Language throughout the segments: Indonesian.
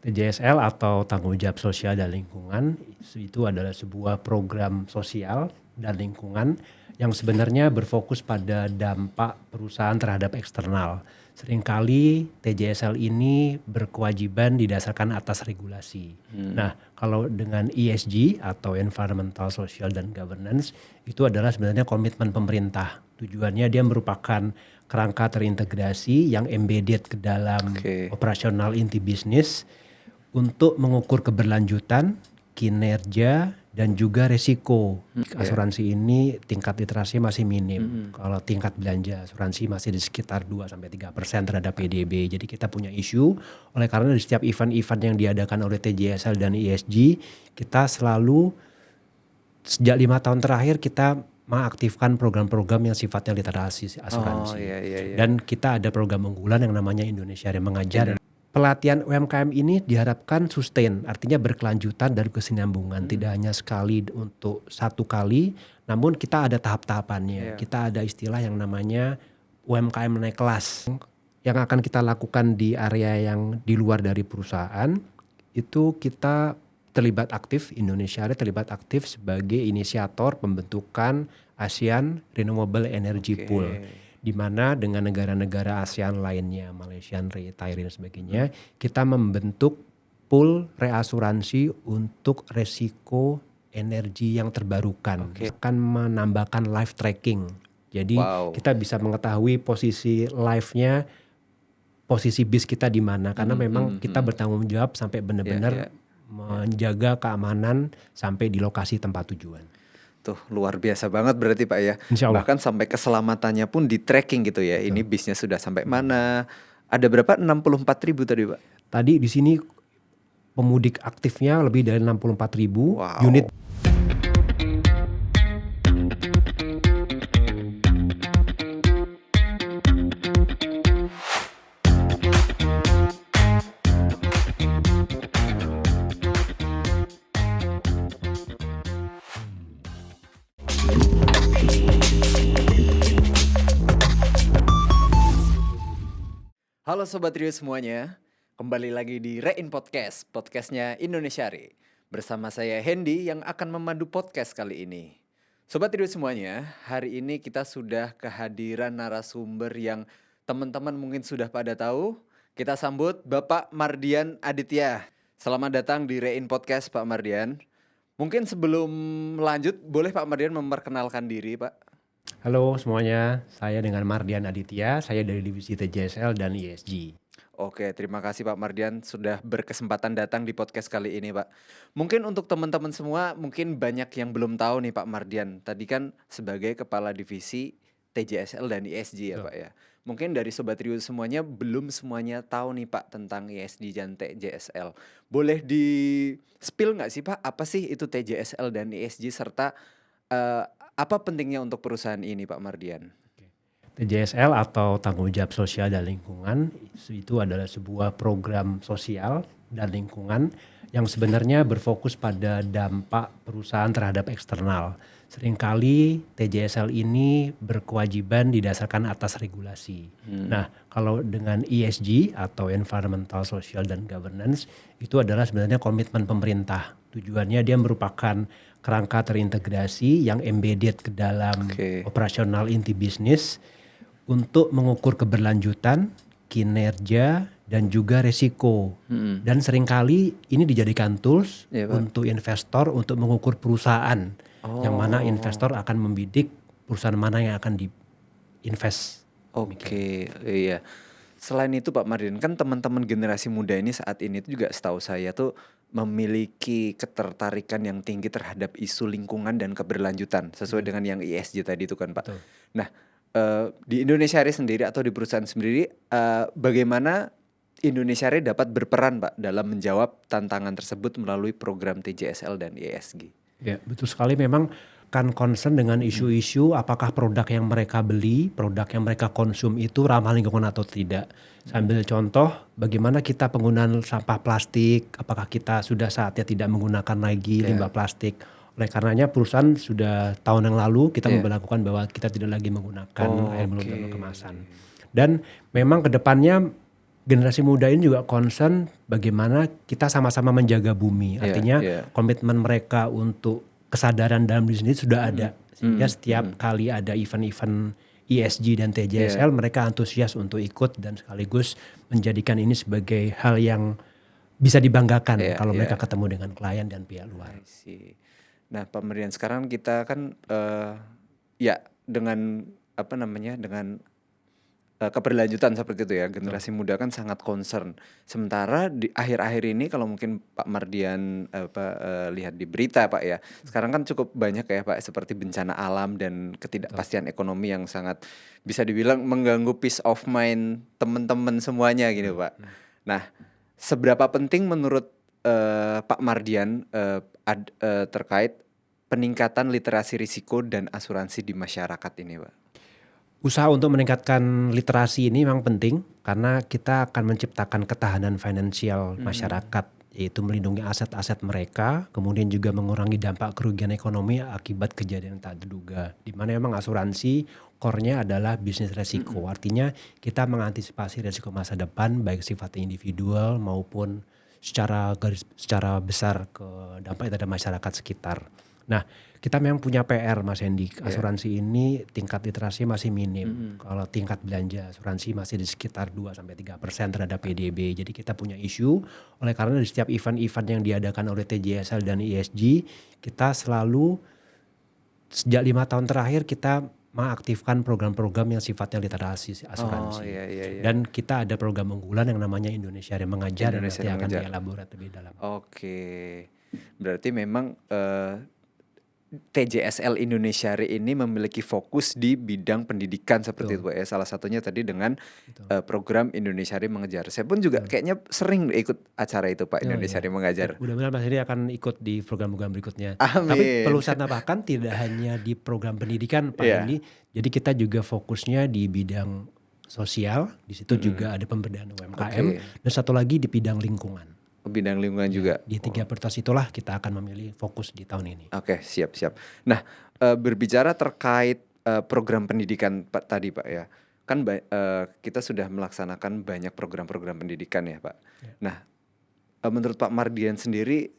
TJSL atau tanggung jawab sosial dan lingkungan itu adalah sebuah program sosial dan lingkungan yang sebenarnya berfokus pada dampak perusahaan terhadap eksternal. Seringkali TJSL ini berkewajiban didasarkan atas regulasi. Nah, kalau dengan ESG atau Environmental, Social, dan Governance itu adalah sebenarnya komitmen pemerintah. Tujuannya dia merupakan kerangka terintegrasi yang embedded ke dalam operasional inti bisnis untuk mengukur keberlanjutan, kinerja, dan juga resiko. Asuransi ini tingkat literasi masih minim. Kalau tingkat belanja asuransi masih di sekitar 2-3% terhadap PDB. Jadi kita punya isu, oleh karena di setiap event-event yang diadakan oleh TJSL dan ESG, kita selalu sejak 5 tahun terakhir kita mengaktifkan program-program yang sifatnya literasi asuransi. Dan kita ada program unggulan yang namanya Indonesia yang mengajar. Pelatihan UMKM ini diharapkan sustain, artinya berkelanjutan dan kesinambungan. Tidak hanya sekali untuk satu kali, namun kita ada tahap-tahapannya. Kita ada istilah yang namanya UMKM naik kelas. Yang akan kita lakukan di area yang di luar dari perusahaan, itu kita terlibat aktif, Indonesia terlibat aktif sebagai inisiator pembentukan ASEAN Renewable Energy Pool. Di mana dengan negara-negara ASEAN lainnya, Malaysia, Thailand dan sebagainya, kita membentuk pool reasuransi untuk resiko energi yang terbarukan. Akan menambahkan live tracking. Jadi kita bisa mengetahui posisi live-nya, posisi bis kita di mana. Karena memang kita bertanggung jawab sampai benar-benar menjaga keamanan sampai di lokasi tempat tujuan. Tuh luar biasa banget berarti Pak ya. Bahkan sampai keselamatannya pun di tracking gitu ya. Betul. Ini bisnya sudah sampai mana. Ada berapa? 64.000 tadi Pak? Tadi di sini pemudik aktifnya lebih dari 64.000 unit. Halo Sobat Rio semuanya, kembali lagi di Rein Podcast, podcastnya Indonesia Re. Bersama saya Hendy yang akan memandu podcast kali ini. Sobat Rio semuanya, hari ini kita sudah kehadiran narasumber yang teman-teman mungkin sudah pada tahu. Kita sambut Bapak Mardian Aditya. Selamat datang di Rein Podcast Pak Mardian. Mungkin sebelum lanjut, boleh Pak Mardian memperkenalkan diri Pak? Halo semuanya, saya dengan Mardian Aditya, saya dari divisi TJSL dan ESG. Oke, terima kasih Pak Mardian sudah berkesempatan datang di podcast kali ini Pak. Mungkin untuk teman-teman semua mungkin banyak yang belum tahu nih Pak Mardian. Tadi kan sebagai kepala divisi TJSL dan ESG ya Pak ya. Mungkin dari Sobat Rio semuanya belum semuanya tahu nih Pak tentang ESG dan TJSL. Boleh di spill nggak sih Pak apa sih itu TJSL dan ESG serta apa pentingnya untuk perusahaan ini Pak Mardian? TJSL atau tanggung jawab sosial dan lingkungan itu adalah sebuah program sosial dan lingkungan yang sebenarnya berfokus pada dampak perusahaan terhadap eksternal. Seringkali TJSL ini berkewajiban didasarkan atas regulasi. Nah, kalau dengan ESG atau Environmental, Social, dan Governance itu adalah sebenarnya komitmen pemerintah. Tujuannya dia merupakan kerangka terintegrasi yang embedded ke dalam operasional inti bisnis untuk mengukur keberlanjutan, kinerja, dan juga resiko. Dan seringkali ini dijadikan tools untuk investor untuk mengukur perusahaan. Yang mana investor akan membidik perusahaan mana yang akan diinvest. Iya. Selain itu Pak Mardian, kan teman-teman generasi muda ini saat ini juga setahu saya tuh memiliki ketertarikan yang tinggi terhadap isu lingkungan dan keberlanjutan sesuai dengan yang ESG tadi itu kan Pak. Betul. Nah, di Indonesia Re sendiri atau di perusahaan sendiri bagaimana Indonesia Re dapat berperan Pak dalam menjawab tantangan tersebut melalui program TJSL dan ESG? Ya, betul sekali, memang kan concern dengan isu-isu apakah produk yang mereka beli, produk yang mereka konsum itu ramah lingkungan atau tidak. Sambil contoh bagaimana kita penggunaan sampah plastik, apakah kita sudah saatnya tidak menggunakan lagi limbah plastik. Oleh karenanya perusahaan sudah tahun yang lalu kita memberlakukan bahwa kita tidak lagi menggunakan air minum dalam kemasan. Dan memang kedepannya generasi muda ini juga concern bagaimana kita sama-sama menjaga bumi. Artinya komitmen mereka untuk kesadaran dalam diri sendiri sudah ada. Sehingga setiap kali ada event-event ESG dan TJSL mereka antusias untuk ikut dan sekaligus menjadikan ini sebagai hal yang bisa dibanggakan kalau mereka ketemu dengan klien dan pihak luar. Nah, Pak Mardian, sekarang kita kan dengan dengan keberlanjutan seperti itu ya, generasi muda kan sangat concern. Sementara di akhir-akhir ini kalau mungkin Pak Mardian lihat di berita Pak ya, sekarang kan cukup banyak ya Pak, seperti bencana alam dan ketidakpastian ekonomi yang sangat bisa dibilang mengganggu peace of mind teman-teman semuanya gitu Pak. Nah, seberapa penting menurut Pak Mardian terkait peningkatan literasi risiko dan asuransi di masyarakat ini Pak? Usaha untuk meningkatkan literasi ini memang penting karena kita akan menciptakan ketahanan finansial masyarakat, yaitu melindungi aset-aset mereka, kemudian juga mengurangi dampak kerugian ekonomi akibat kejadian tak terduga. Di mana memang asuransi core-nya adalah bisnis resiko, artinya kita mengantisipasi resiko masa depan baik sifatnya individual maupun secara besar ke dampak terhadap masyarakat sekitar. Nah, kita memang punya PR Mas Hendy. Asuransi ini tingkat literasi masih minim. Kalau tingkat belanja asuransi masih di sekitar 2-3% terhadap PDB. Jadi kita punya isu, oleh karena di setiap event-event yang diadakan oleh TJSL dan ESG, kita selalu sejak 5 tahun terakhir kita mengaktifkan program-program yang sifatnya literasi asuransi. Dan kita ada program unggulan yang namanya Indonesia Mengajar yang nanti akan dielaborasi lebih dalam. Berarti memang TJSL Indonesia ini memiliki fokus di bidang pendidikan seperti itu ya. Salah satunya tadi dengan program Indonesia Mengajar. Saya pun juga kayaknya sering ikut acara itu Pak, Indonesia Mengajar. Mudah-mudahan Mas Heri akan ikut di program-program berikutnya. Amin. Tapi perlu saya tambahkan tidak hanya di program pendidikan Pak Hendy. Jadi kita juga fokusnya di bidang sosial. Di situ juga ada pemberdayaan UMKM. Dan satu lagi di bidang lingkungan. Bidang lingkungan juga. Di 3 prioritas itulah kita akan memilih fokus di tahun ini. Oke, siap. Nah, berbicara terkait program pendidikan Pak tadi Pak ya, kan kita sudah melaksanakan banyak program-program pendidikan ya Pak. Nah, menurut Pak Mardian sendiri,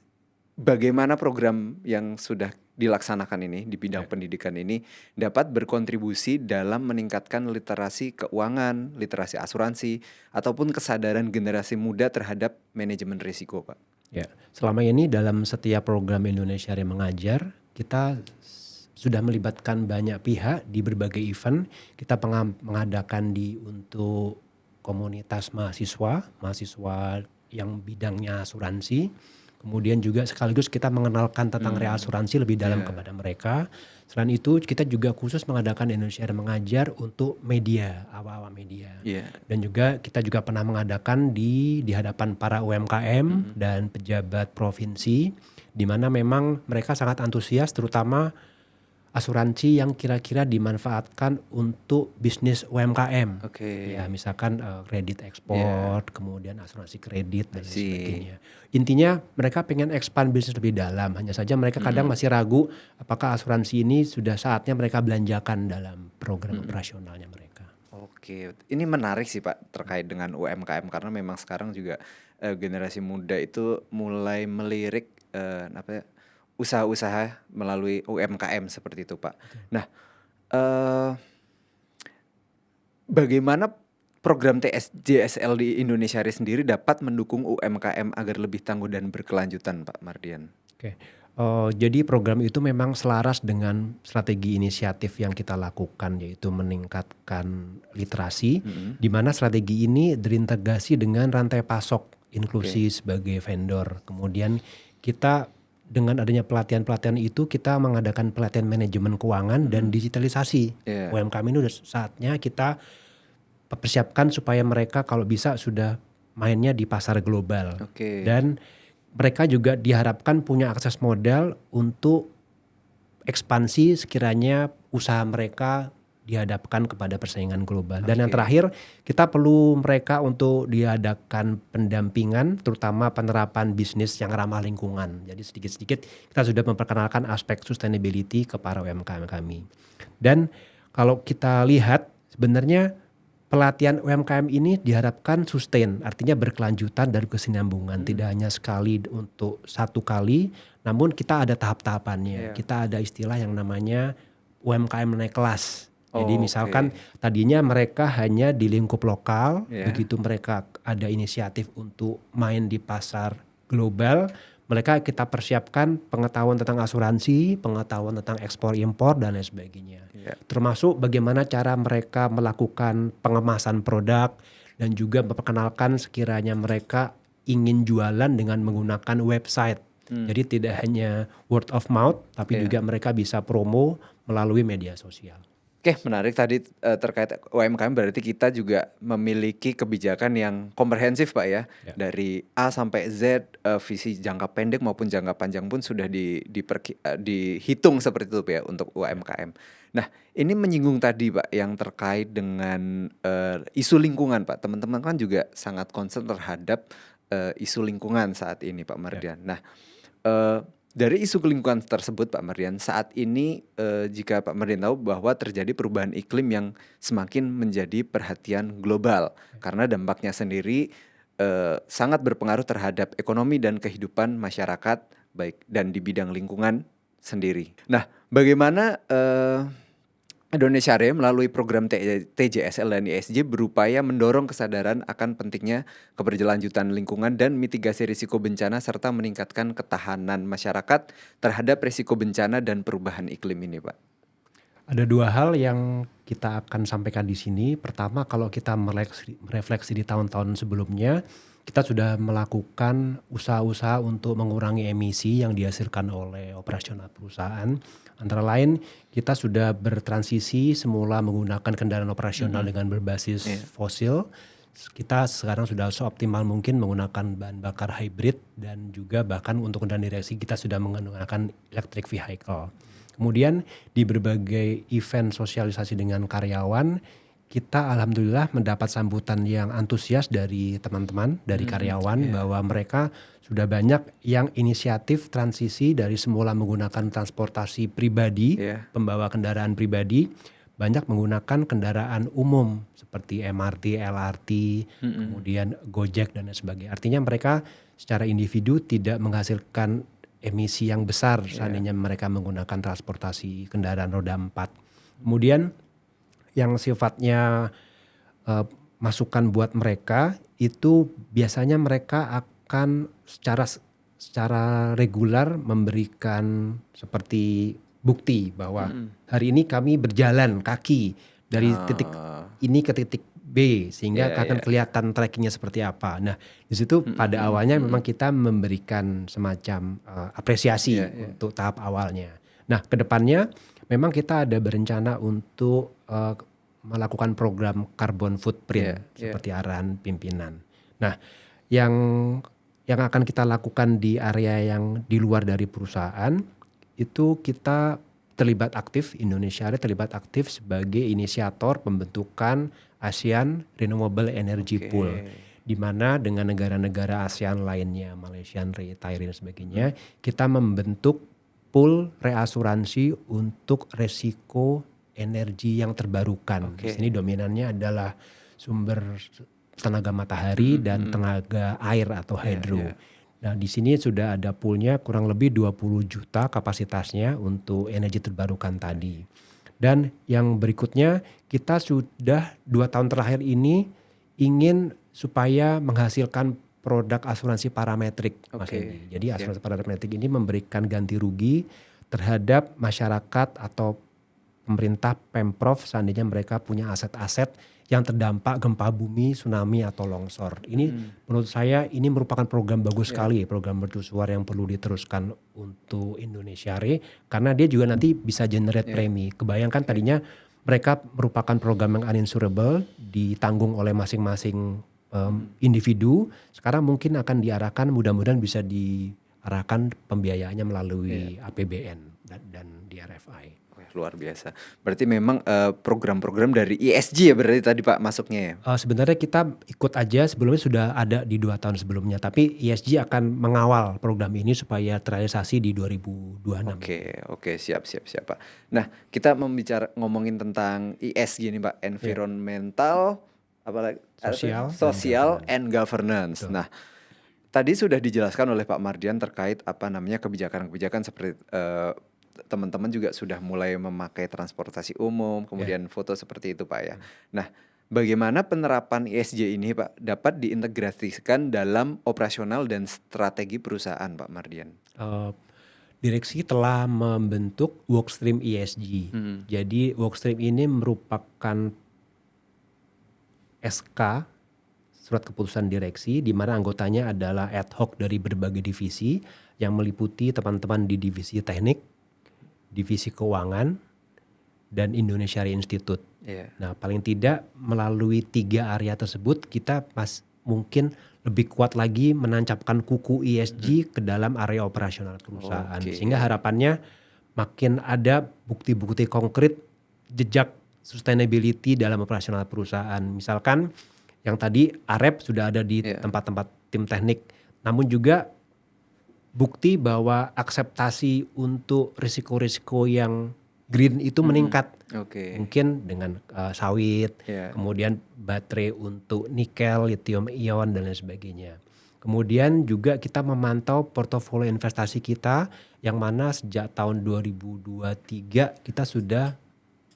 bagaimana program yang sudah dilaksanakan ini di bidang pendidikan ini dapat berkontribusi dalam meningkatkan literasi keuangan, literasi asuransi, ataupun kesadaran generasi muda terhadap manajemen risiko Pak? Ya, selama ini dalam setiap program Indonesia Mengajar kita sudah melibatkan banyak pihak di berbagai event. Kita mengadakan untuk komunitas mahasiswa yang bidangnya asuransi. Kemudian juga sekaligus kita mengenalkan tentang reasuransi lebih dalam kepada mereka. Selain itu kita juga khusus mengadakan Indonesia Mengajar untuk media, awal-awal media. Dan juga kita juga pernah mengadakan di hadapan para UMKM dan pejabat provinsi, di mana memang mereka sangat antusias terutama asuransi yang kira-kira dimanfaatkan untuk bisnis UMKM. Ya, misalkan kredit ekspor, kemudian asuransi kredit dan sebagainya. Intinya mereka pengen expand bisnis lebih dalam. Hanya saja mereka kadang masih ragu apakah asuransi ini sudah saatnya mereka belanjakan dalam program operasionalnya mereka. Ini menarik sih Pak terkait dengan UMKM karena memang sekarang juga generasi muda itu mulai melirik usaha-usaha melalui UMKM seperti itu Pak. Nah, bagaimana program TJSL di Indonesia sendiri dapat mendukung UMKM agar lebih tangguh dan berkelanjutan Pak Mardian? Jadi program itu memang selaras dengan strategi inisiatif yang kita lakukan, yaitu meningkatkan literasi, di mana strategi ini terintegrasi dengan rantai pasok inklusi sebagai vendor. Kemudian kita dengan adanya pelatihan-pelatihan itu kita mengadakan pelatihan manajemen keuangan dan digitalisasi. UMKM ini udah saatnya kita persiapkan supaya mereka kalau bisa sudah mainnya di pasar global. Dan mereka juga diharapkan punya akses modal untuk ekspansi sekiranya usaha mereka dihadapkan kepada persaingan global. Dan yang terakhir, kita perlu mereka untuk diadakan pendampingan, terutama penerapan bisnis yang ramah lingkungan. Jadi sedikit-sedikit kita sudah memperkenalkan aspek sustainability ke para UMKM kami. Dan kalau kita lihat sebenarnya pelatihan UMKM ini diharapkan sustain, artinya berkelanjutan dan kesinambungan, tidak hanya sekali untuk satu kali, namun kita ada tahap-tahapannya. Iya. Kita ada istilah yang namanya UMKM naik kelas. Jadi misalkan Oke. tadinya mereka hanya di lingkup lokal, Iya. begitu mereka ada inisiatif untuk main di pasar global, mereka kita persiapkan pengetahuan tentang asuransi, pengetahuan tentang ekspor impor dan lain sebagainya. Iya. Termasuk bagaimana cara mereka melakukan pengemasan produk dan juga memperkenalkan sekiranya mereka ingin jualan dengan menggunakan website. Jadi tidak hanya word of mouth, tapi Iya. juga mereka bisa promo melalui media sosial. Oke, menarik tadi terkait UMKM, berarti kita juga memiliki kebijakan yang komprehensif Pak ya. Ya. Dari A sampai Z, visi jangka pendek maupun jangka panjang pun sudah dihitung seperti itu Pak ya untuk UMKM. Nah, ini menyinggung tadi Pak yang terkait dengan isu lingkungan Pak. Teman-teman kan juga sangat concern terhadap isu lingkungan saat ini Pak Mardian. Nah, dari isu lingkungan tersebut Pak Mardian, saat ini jika Pak Mardian tahu bahwa terjadi perubahan iklim yang semakin menjadi perhatian global karena dampaknya sendiri sangat berpengaruh terhadap ekonomi dan kehidupan masyarakat baik dan di bidang lingkungan sendiri. Nah, bagaimana Indonesia Raya melalui program TJSL dan ISJ berupaya mendorong kesadaran akan pentingnya keberlanjutan lingkungan dan mitigasi risiko bencana serta meningkatkan ketahanan masyarakat terhadap risiko bencana dan perubahan iklim ini, Pak. Ada dua hal yang kita akan sampaikan di sini. Pertama, kalau kita merefleksi di tahun-tahun sebelumnya, kita sudah melakukan usaha-usaha untuk mengurangi emisi yang dihasilkan oleh operasional perusahaan. Antara lain, kita sudah bertransisi semula menggunakan kendaraan operasional dengan berbasis fosil. Kita sekarang sudah seoptimal mungkin menggunakan bahan bakar hybrid dan juga bahkan untuk kendaraan direksi kita sudah menggunakan electric vehicle. Kemudian di berbagai event sosialisasi dengan karyawan, kita alhamdulillah mendapat sambutan yang antusias dari teman-teman, dari karyawan bahwa mereka sudah banyak yang inisiatif transisi dari semula menggunakan transportasi pribadi, pembawa kendaraan pribadi, banyak menggunakan kendaraan umum seperti MRT, LRT, kemudian Gojek dan lain sebagainya. Artinya mereka secara individu tidak menghasilkan emisi yang besar seandainya mereka menggunakan transportasi kendaraan roda 4. Kemudian yang sifatnya masukan buat mereka itu biasanya mereka akan secara regular memberikan seperti bukti bahwa hari ini kami berjalan kaki dari titik ini ke titik B sehingga akan kelihatan trackingnya seperti apa. Nah di situ pada awalnya memang kita memberikan semacam apresiasi untuk tahap awalnya. Nah kedepannya memang kita ada berencana untuk melakukan program carbon footprint seperti arahan pimpinan. Nah yang akan kita lakukan di area yang di luar dari perusahaan itu kita terlibat aktif, Indonesia terlibat aktif sebagai inisiator pembentukan ASEAN Renewable Energy Pool, di mana dengan negara-negara ASEAN lainnya, Malaysia, Thailand dan sebagainya, kita membentuk pool reasuransi untuk resiko energi yang terbarukan. Di sini dominannya adalah sumber tenaga matahari dan tenaga air atau hydro. Nah di sini sudah ada poolnya kurang lebih 20 juta kapasitasnya untuk energi terbarukan tadi. Dan yang berikutnya kita sudah 2 tahun terakhir ini ingin supaya menghasilkan produk asuransi parametrik Mas Hendy. Jadi asuransi parametrik ini memberikan ganti rugi terhadap masyarakat atau pemerintah Pemprov seandainya mereka punya aset-aset yang terdampak gempa bumi, tsunami atau longsor. Ini menurut saya ini merupakan program bagus sekali, program mercusuar yang perlu diteruskan untuk Indonesia Re karena dia juga nanti bisa generate premi. Kebayangkan tadinya mereka merupakan program yang uninsurable, ditanggung oleh masing-masing individu. Sekarang mungkin akan diarahkan, mudah-mudahan bisa diarahkan pembiayaannya melalui APBN dan DRFI. Luar biasa. Berarti memang program-program dari ESG ya berarti tadi Pak masuknya ya? Sebenarnya kita ikut aja, sebelumnya sudah ada di 2 tahun sebelumnya. Tapi ESG akan mengawal program ini supaya terrealisasi di 2026. Oke, siap Pak. Nah kita ngomongin tentang ESG nih Pak, environmental, apalagi Sosial dan social governance. and governance. Betul. Nah, tadi sudah dijelaskan oleh Pak Mardian terkait apa namanya kebijakan-kebijakan seperti teman-teman juga sudah mulai memakai transportasi umum, kemudian foto seperti itu Pak ya. Nah, bagaimana penerapan ESG ini Pak dapat diintegrasikan dalam operasional dan strategi perusahaan Pak Mardian? Eh, Direksi telah membentuk workstream ESG. Jadi workstream ini merupakan SK, surat keputusan direksi, di mana anggotanya adalah ad hoc dari berbagai divisi yang meliputi teman-teman di divisi teknik, divisi keuangan, dan Indonesia Institute. Iya. Nah, paling tidak melalui 3 area tersebut kita mungkin lebih kuat lagi menancapkan kuku ESG ke dalam area operasional perusahaan. Oke. Sehingga harapannya makin ada bukti-bukti konkret jejak sustainability dalam operasional perusahaan. Misalkan yang tadi AREP sudah ada di tempat-tempat tim teknik, namun juga bukti bahwa akseptasi untuk risiko-risiko yang green itu meningkat. Oke. Mungkin dengan sawit, Iya. kemudian baterai untuk nikel, lithium ion dan lain sebagainya. Kemudian juga kita memantau portofolio investasi kita yang mana sejak tahun 2023 kita sudah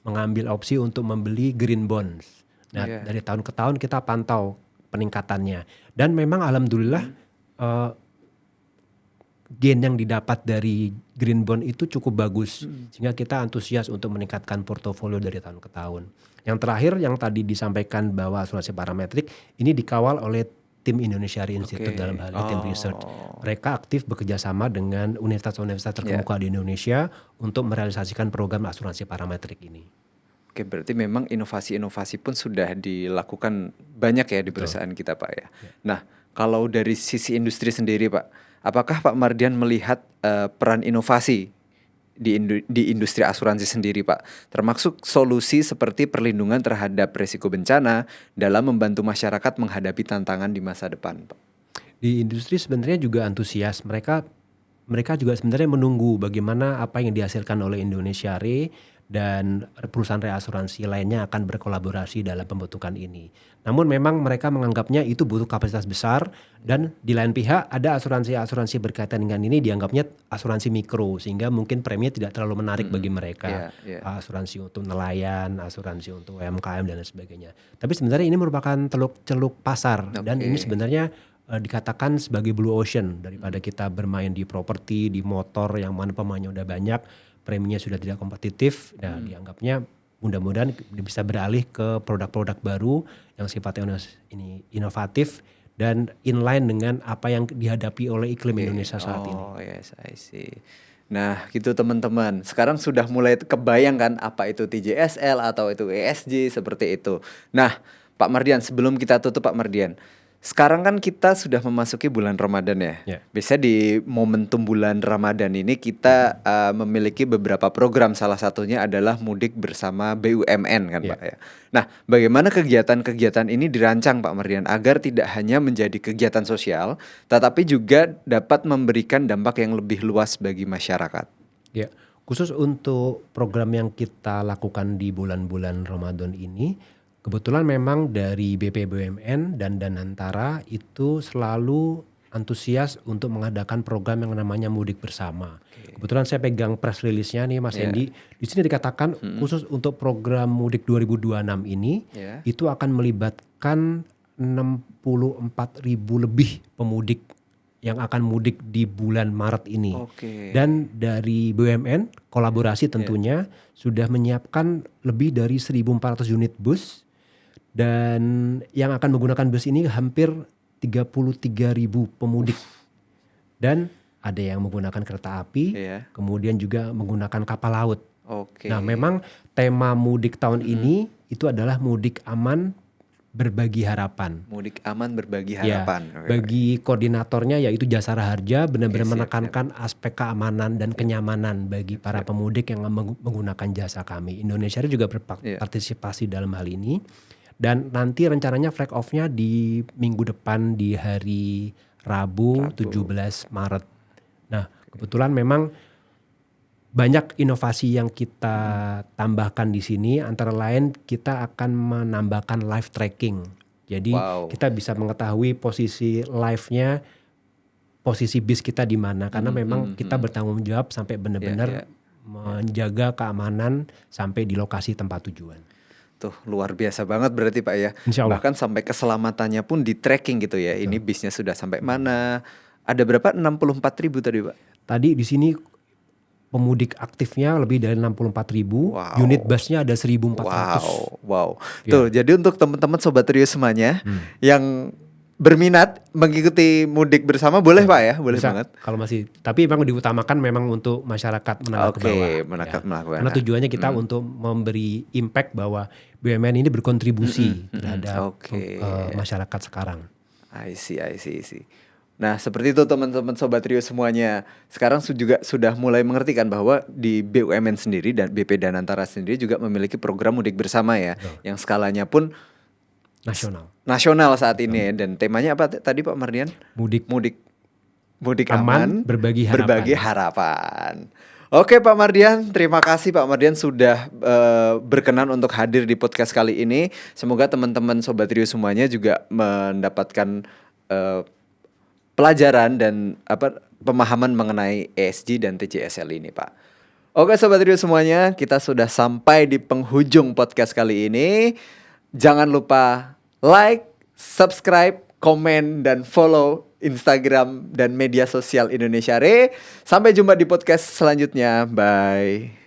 mengambil opsi untuk membeli green bonds. Nah, dari tahun ke tahun kita pantau peningkatannya. Dan memang alhamdulillah gain yang didapat dari green bond itu cukup bagus. Sehingga kita antusias untuk meningkatkan portofolio dari tahun ke tahun. Yang terakhir yang tadi disampaikan bahwa asuransi parametrik ini dikawal oleh tim Indonesia Institute dalam hal ini tim research. Mereka aktif bekerja sama dengan universitas-universitas terkemuka di Indonesia untuk merealisasikan program asuransi parametrik ini. Oke, berarti memang inovasi-inovasi pun sudah dilakukan banyak ya di perusahaan kita Pak ya. Nah, kalau dari sisi industri sendiri Pak, apakah Pak Mardian melihat peran inovasi di industri asuransi sendiri Pak, termasuk solusi seperti perlindungan terhadap risiko bencana dalam membantu masyarakat menghadapi tantangan di masa depan Pak? Di industri sebenarnya juga antusias. Mereka juga sebenarnya menunggu bagaimana apa yang dihasilkan oleh Indonesia Re dan perusahaan reasuransi lainnya akan berkolaborasi dalam pembentukan ini. Namun memang mereka menganggapnya itu butuh kapasitas besar dan di lain pihak ada asuransi-asuransi berkaitan dengan ini dianggapnya asuransi mikro sehingga mungkin preminya tidak terlalu menarik bagi mereka. Asuransi untuk nelayan, asuransi untuk UMKM dan lain sebagainya. Tapi sebenarnya ini merupakan teluk-celuk pasar dan ini sebenarnya dikatakan sebagai blue ocean daripada kita bermain di properti, di motor yang mana pemainnya udah banyak, preminya sudah tidak kompetitif. Nah, dianggapnya mudah-mudahan bisa beralih ke produk-produk baru yang sifatnya ini inovatif dan inline dengan apa yang dihadapi oleh iklim Indonesia saat ini. Oh yes, I see. Nah gitu teman-teman, sekarang sudah mulai kebayang kan apa itu TJSL atau itu ESG seperti itu. Nah Pak Mardian, sebelum kita tutup Pak Mardian, sekarang kan kita sudah memasuki bulan Ramadan ya. Biasanya di momentum bulan Ramadan ini kita memiliki beberapa program, salah satunya adalah mudik bersama BUMN kan Pak ya. Nah bagaimana kegiatan-kegiatan ini dirancang Pak Mardian agar tidak hanya menjadi kegiatan sosial, tetapi juga dapat memberikan dampak yang lebih luas bagi masyarakat. Ya, khusus untuk program yang kita lakukan di bulan-bulan Ramadan ini, kebetulan memang dari BP BUMN dan Danantara itu selalu antusias untuk mengadakan program yang namanya mudik bersama. Kebetulan saya pegang press release-nya nih Mas Hendy. Di sini dikatakan khusus untuk program mudik 2026 ini itu akan melibatkan 64.000 lebih pemudik yang akan mudik di bulan Maret ini. Dan dari BUMN kolaborasi tentunya sudah menyiapkan lebih dari 1.400 unit bus. Dan yang akan menggunakan bus ini hampir 33.000 pemudik. Dan ada yang menggunakan kereta api, kemudian juga menggunakan kapal laut. Nah memang tema mudik tahun ini itu adalah mudik aman berbagi harapan. Mudik aman berbagi harapan. Bagi koordinatornya yaitu Jasara Harja benar-benar menekankan aspek keamanan dan kenyamanan bagi para pemudik yang menggunakan jasa kami. Indonesia juga berpartisipasi dalam hal ini. Dan nanti rencananya flag off-nya di minggu depan di hari Rabu 17 Maret. Nah kebetulan memang banyak inovasi yang kita tambahkan di sini, antara lain kita akan menambahkan live tracking. Jadi Wow. kita bisa mengetahui posisi live-nya, posisi bis kita di mana, karena memang kita bertanggung jawab sampai benar-benar menjaga keamanan sampai di lokasi tempat tujuan. Tuh luar biasa banget berarti Pak ya. Insya Allah. Bahkan sampai keselamatannya pun di tracking gitu ya. Ini bisnya sudah sampai mana. Ada berapa? 64.000 tadi Pak? Tadi di sini pemudik aktifnya lebih dari 64.000, Wow. unit busnya ada 1.400. Wow. Tuh jadi untuk teman-teman Sobat Trio semuanya yang berminat mengikuti mudik bersama boleh Pak ya? Boleh Bisa, banget. kalau masih, tapi memang diutamakan memang untuk masyarakat menengah ke bawah. menengah ke bawah. Karena tujuannya kita untuk memberi impact bahwa BUMN ini berkontribusi terhadap masyarakat sekarang. I see. Nah seperti itu teman-teman Sobat Trio semuanya. Sekarang juga sudah mulai mengerti kan bahwa di BUMN sendiri dan BP Danantara sendiri juga memiliki program mudik bersama ya. Yang skalanya pun nasional saat ini. Dan temanya apa tadi Pak Mardian? Mudik aman, berbagi harapan. Oke Pak Mardian, terima kasih Pak Mardian sudah berkenan untuk hadir di podcast kali ini. Semoga teman-teman Sobat Trio semuanya juga mendapatkan pelajaran dan pemahaman mengenai ESG dan TCSL ini Pak. Oke Sobat Trio semuanya, kita sudah sampai di penghujung podcast kali ini. Jangan lupa like, subscribe, komen, dan follow Instagram dan media sosial Indonesia Re. Sampai jumpa di podcast selanjutnya. Bye.